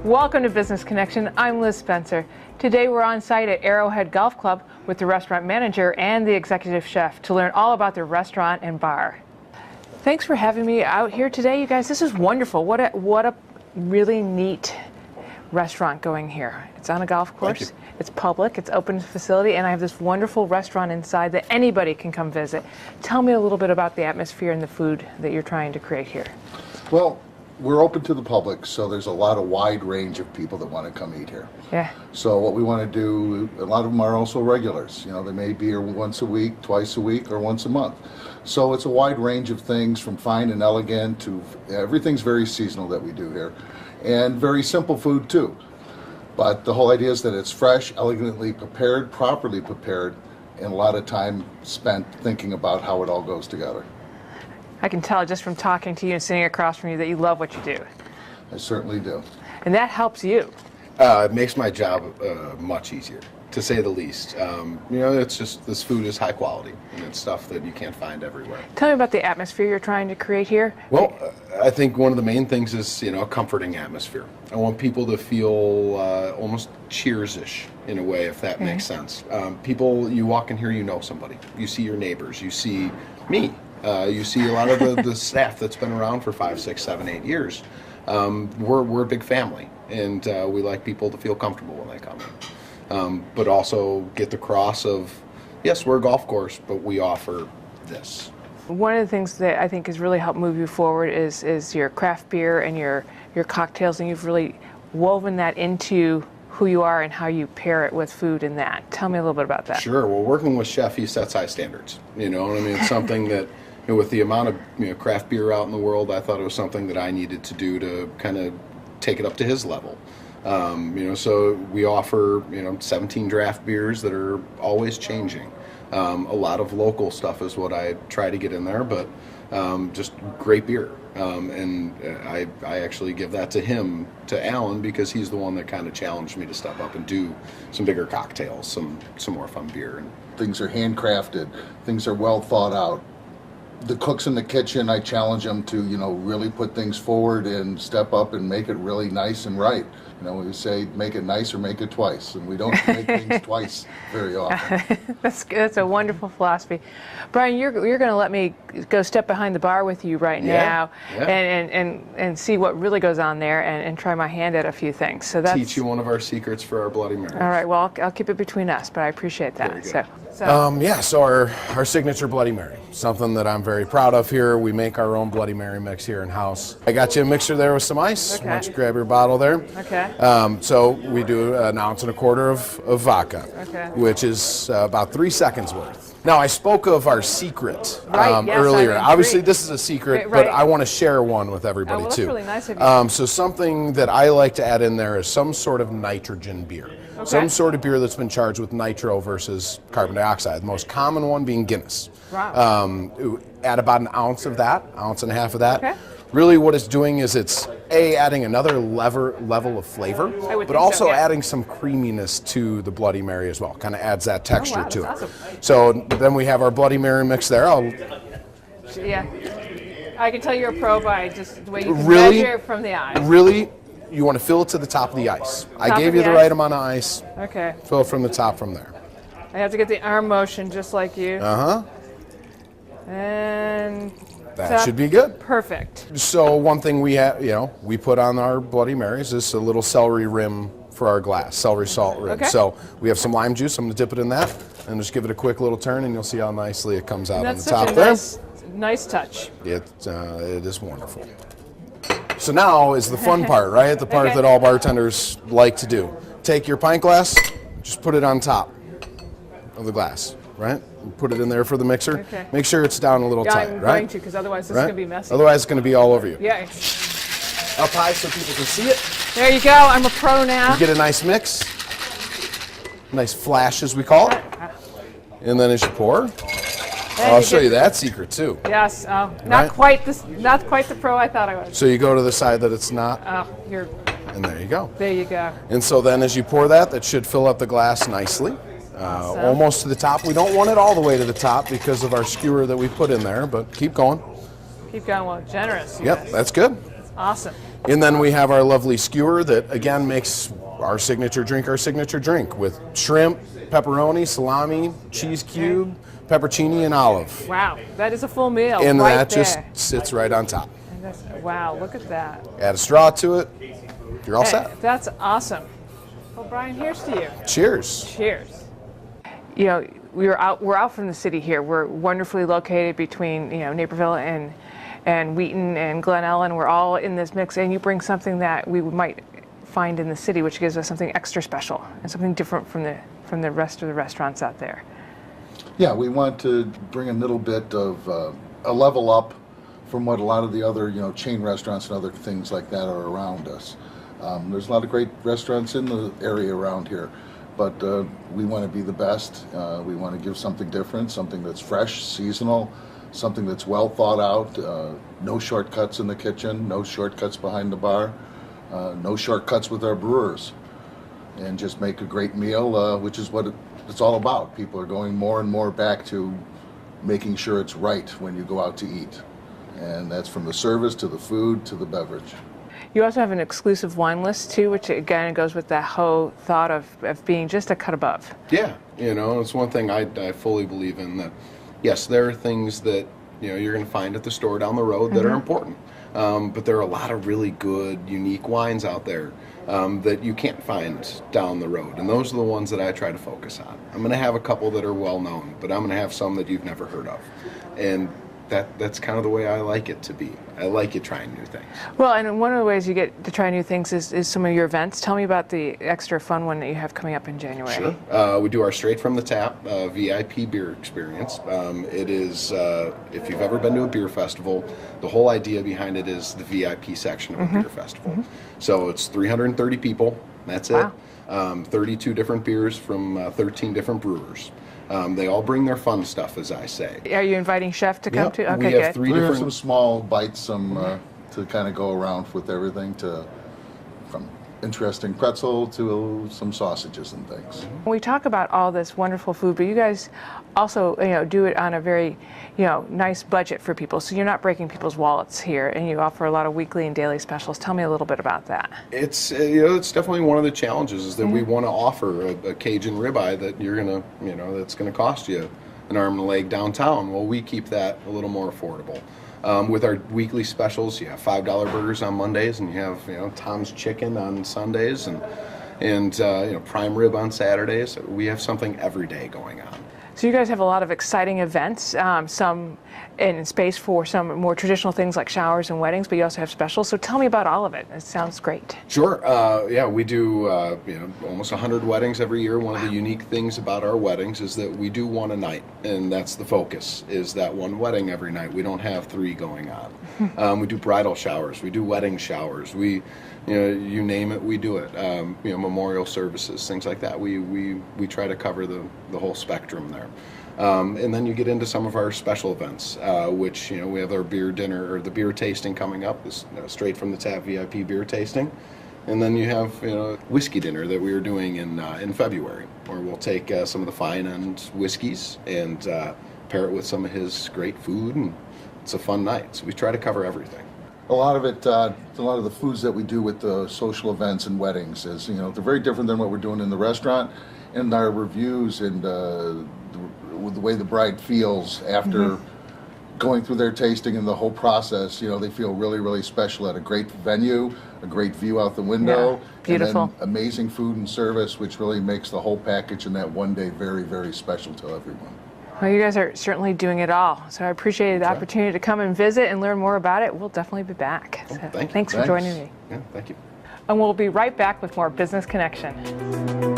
Welcome to Business Connection. I'm Liz Spencer. Today we're on site at Arrowhead Golf Club with the restaurant manager and the executive chef to learn all about their restaurant and bar. Thanks for having me out here today, you guys. This is wonderful. What a really neat restaurant going here. It's on a golf course. It's public. It's open facility, and I have this wonderful restaurant inside that anybody can come visit. Tell me a little bit about the atmosphere and the food that you're trying to create here. Well, we're open to the public, so there's a wide range of people that want to come eat here. Yeah. So what we want to do, a lot of them are also regulars. You know, they may be here once a week, twice a week, or once a month. So it's a wide range of things from fine and elegant to everything's very seasonal that we do here. And very simple food too. But the whole idea is that it's fresh, elegantly prepared, properly prepared, and a lot of time spent thinking about how it all goes together. I can tell just from talking to you and sitting across from you that you love what you do. I certainly do. And that helps you. It makes my job much easier, to say the least. You know, it's just, this food is high quality, and it's stuff that you can't find everywhere. Tell me about the atmosphere you're trying to create here. Well, I think one of the main things is, you know, a comforting atmosphere. I want people to feel almost Cheers-ish in a way, if that makes sense. People, you walk in here, you know somebody. You see your neighbors. You see me. You see a lot of the staff that's been around for 5, 6, 7, 8 years. We're a big family, and we like people to feel comfortable when they come in. But also get the cross of, yes, we're a golf course, but we offer this. One of the things that I think has really helped move you forward is your craft beer and your cocktails, and you've really woven that into who you are and how you pair it with food and that. Tell me a little bit about that. Sure. Well, working with Chef, he sets high standards. You know, and I mean, it's something that, you know, with the amount of, you know, craft beer out in the world, I thought it was something that I needed to do to kind of take it up to his level. You know, so we offer, you know, 17 draft beers that are always changing. A lot of local stuff is what I try to get in there, but just great beer. And I actually give that to him, to Alan, because he's the one that kind of challenged me to step up and do some bigger cocktails, some more fun beer. Things are handcrafted. Things are well thought out. The cooks in the kitchen, I challenge them to, you know, really put things forward and step up and make it really nice and right. You know, we say make it nice or make it twice, and we don't make things twice very often. That's a wonderful philosophy. Brian, you're going to let me go step behind the bar with you right now and see what really goes on there and try my hand at a few things. So that's teach you one of our secrets for our Bloody Mary. All right, well, I'll keep it between us, but I appreciate that. So our signature Bloody Mary, something that I'm very proud of here. We make our own Bloody Mary mix here in-house. I got you a mixer there with some ice. Okay. Why don't you grab your bottle there? Okay. So we do 1.25 ounces of vodka, which is about 3 seconds worth. Now, I spoke of our secret earlier. Obviously, this is a secret, but I want to share one with everybody that's too. Really nice of you. So something that I like to add in there is some sort of nitrogen beer. Okay. Some sort of beer that's been charged with nitro versus carbon dioxide. The most common one being Guinness. Wow. Add about 1 ounce of that, 1.5 ounces of that. Okay. Really what it's doing is it's adding another level of flavor, but also adding some creaminess to the Bloody Mary as well. Kind of adds that texture to it. Awesome. So then we have our Bloody Mary mix there. Yeah. I can tell you're a pro by just the way you can measure it from the eyes. Really, you want to fill it to the top of the ice. I gave you the right amount of ice. Okay. Fill it from the top from there. I have to get the arm motion just like you. And that should be good. Perfect. So one thing we have, we put on our Bloody Marys is a little celery rim for our glass, celery salt rim. Okay. So we have some lime juice. I'm going to dip it in that and just give it a quick little turn, and you'll see how nicely it comes out on the top there. Nice touch. It is wonderful. So now is the fun part, right? The part that all bartenders like to do. Take your pint glass, just put it on top of the glass, right? Put it in there for the mixer. Okay. Make sure it's down a little tight, I'm right? going to, because otherwise this is going to be messy. Otherwise it's going to be all over you. Yeah. Up high so people can see it. There you go. I'm a pro now. You get a nice mix. Nice flash, as we call it. And then as you pour, I'll show you that secret too. Yes. Not quite the pro I thought I was. So you go to the side that it's not. And there you go. There you go. And so then as you pour that should fill up the glass nicely. Almost to the top. We don't want it all the way to the top because of our skewer that we put in there, but keep going. Keep going. Well, generous. Yep, that's good. That's Awesome. And then we have our lovely skewer that, again, makes our signature drink with shrimp, pepperoni, salami, cheese cube, peppercini, and olive. Wow, that is a full meal. And right that there. just sits right on top. Wow, look at that. Add a straw to it, you're all set. That's awesome. Well, Brian, here's to you. Cheers. Cheers. You know, we're out from the city here. We're wonderfully located between, you know, Naperville and Wheaton and Glen Ellen. We're all in this mix, and you bring something that we might find in the city, which gives us something extra special and something different from the rest of the restaurants out there. Yeah, we want to bring a little bit of a level up from what a lot of the other, you know, chain restaurants and other things like that are around us. There's a lot of great restaurants in the area around here, but we want to be the best. We want to give something different, something that's fresh, seasonal, something that's well thought out. No shortcuts in the kitchen, no shortcuts behind the bar, no shortcuts with our brewers, and just make a great meal, which is what it's all about. People are going more and more back to making sure it's right when you go out to eat. And that's from the service to the food to the beverage. You also have an exclusive wine list too, which again goes with that whole thought of being just a cut above. Yeah, you know, it's one thing I fully believe in, that yes, there are things that, you know, you're going to find at the store down the road that are important. But there are a lot of really good, unique wines out there that you can't find down the road. And those are the ones that I try to focus on. I'm going to have a couple that are well known, but I'm going to have some that you've never heard of. And that's kind of the way I like it to be. I like it trying new things. Well, and one of the ways you get to try new things is some of your events. Tell me about the extra fun one that you have coming up in January. Sure. We do our Straight from the Tap VIP beer experience. It is, if you've ever been to a beer festival, the whole idea behind it is the VIP section of a beer festival. So it's 330 people, that's it. 32 different beers from 13 different brewers. They all bring their fun stuff, as I say. Are you inviting Chef to come too? Okay, we have good. three We have different. some small bites, some to kind of go around with everything, from interesting pretzel to some sausages and things. We talk about all this wonderful food, but you guys also, you know, do it on a very, you know, nice budget for people. So you're not breaking people's wallets here, and you offer a lot of weekly and daily specials. Tell me a little bit about that. It's it's definitely one of the challenges, is that we want to offer a Cajun ribeye that you're gonna, that's gonna cost you an arm and a leg downtown. Well, we keep that a little more affordable. With our weekly specials, you have $5 burgers on Mondays, and you have Tom's Chicken on Sundays, and prime rib on Saturdays. We have something every day going on. So you guys have a lot of exciting events, some in space for some more traditional things like showers and weddings, but you also have specials. So tell me about all of it. It sounds great. Sure. We do almost 100 weddings every year. One of the unique things about our weddings is that we do one a night, and that's the focus, is that one wedding every night. We don't have three going on. We do bridal showers. We do wedding showers. We, you name it, we do it. Memorial services, things like that. We try to cover the whole spectrum there. And then you get into some of our special events, which, we have our beer dinner, or the beer tasting coming up, this Straight from the Tap VIP beer tasting. And then you have, whiskey dinner that we are doing in February, where we'll take some of the fine end whiskeys and pair it with some of his great food, and it's a fun night. So we try to cover everything. A lot of it, a lot of the foods that we do with the social events and weddings is, they're very different than what we're doing in the restaurant. And our reviews and the way the bride feels after going through their tasting and the whole process, they feel really, really special at a great venue, a great view out the window. Yeah, beautiful. And then amazing food and service, which really makes the whole package in that one day very, very special to everyone. Well, you guys are certainly doing it all. So I appreciate the opportunity to come and visit and learn more about it. We'll definitely be back. So thank you. Thanks for joining me. Yeah, thank you. And we'll be right back with more Business Connection.